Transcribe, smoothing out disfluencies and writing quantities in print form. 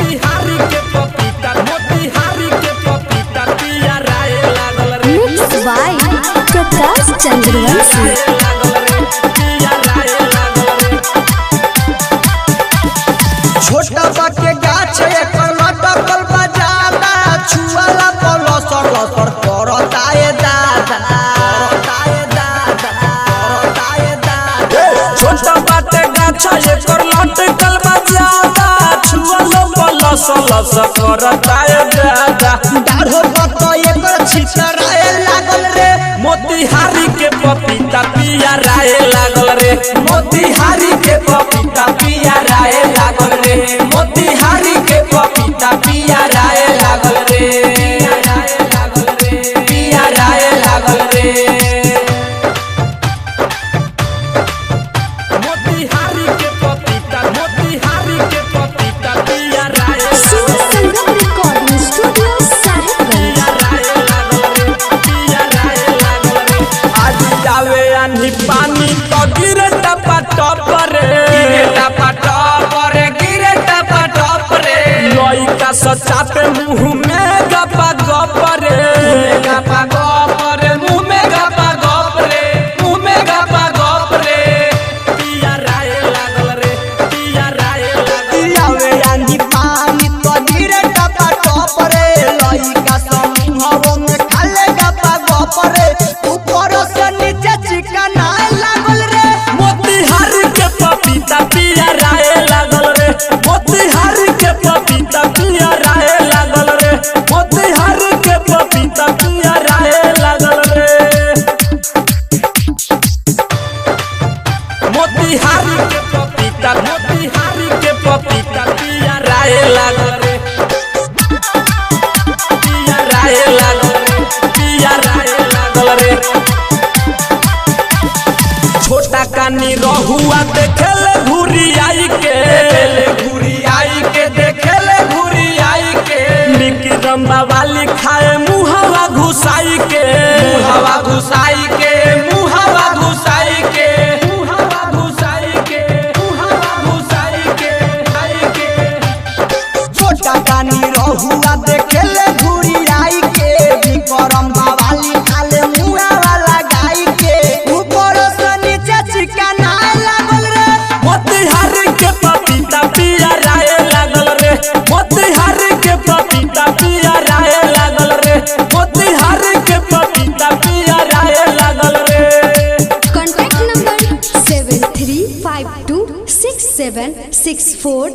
मोतिहारी के पपीता पिया राय लागल रे। Mix by Prakash Chandravanshi. छोटा बा के गाछ एकर लटकल बा ज्यादा, छुआला पलसर लसर करता ए दादा। छोटा बाटे गाछ एकर लटकल बा ज्यादा, छुआला पलसर लसर करता ए दादा। डाढ़ो बत एकर छितराए लागल रे। मोतिहारी के पपीता पिया राय लागल रे। मोतिहारी के पपीता पिया राय लागल रे। मोतिहारी के पपीता पिया राय लागल रे। पिया राय लागल रे। मोतिहारी के पपीता पिया राय शिव संगम रिकॉर्डिंग स्टूडियो साहिबगंज। जावे आनी पानी तो गिरे टपा टप रे। लइका सच्चा पे मुँह में गपा गप रे। मुँह में गपा गप रे। पिया राय लागल रे। पिया राय लागल रे। आवे आंधी पानी तो गिरे टपा टप रे। लइका समूह में खाले गपा गप रे। ऊपर से नीचे चिकना लागल रे। मोतिहारी के पपीता पिया राय लागल रे। मोतिहारी के पपीता पिया राय लागल रे। मोतिहारी के पपीता पिया राय लागल रे। मोतिहारी के पपीता पिया राय लागल रे। पिया राय लागल रे। पिया राय लागल रे। छोटा कानी रहुआ देखेले घुरी आई के। विक्रम वाली खाए मुहवा घुसाई के। छोटा कानी रहुआ देखेले घुरी आई के। विक्रम वाली खाले मुहावा लगाई के। ऊपर से नीचे चिकना लागल रे। मोतिहारी के पपीता पिया राय लागल रे। मोतिहारी के पपीता पिया राय लागल रे। मोतिहारी के पपीता पिया राय लागल रे। Contact number 73526764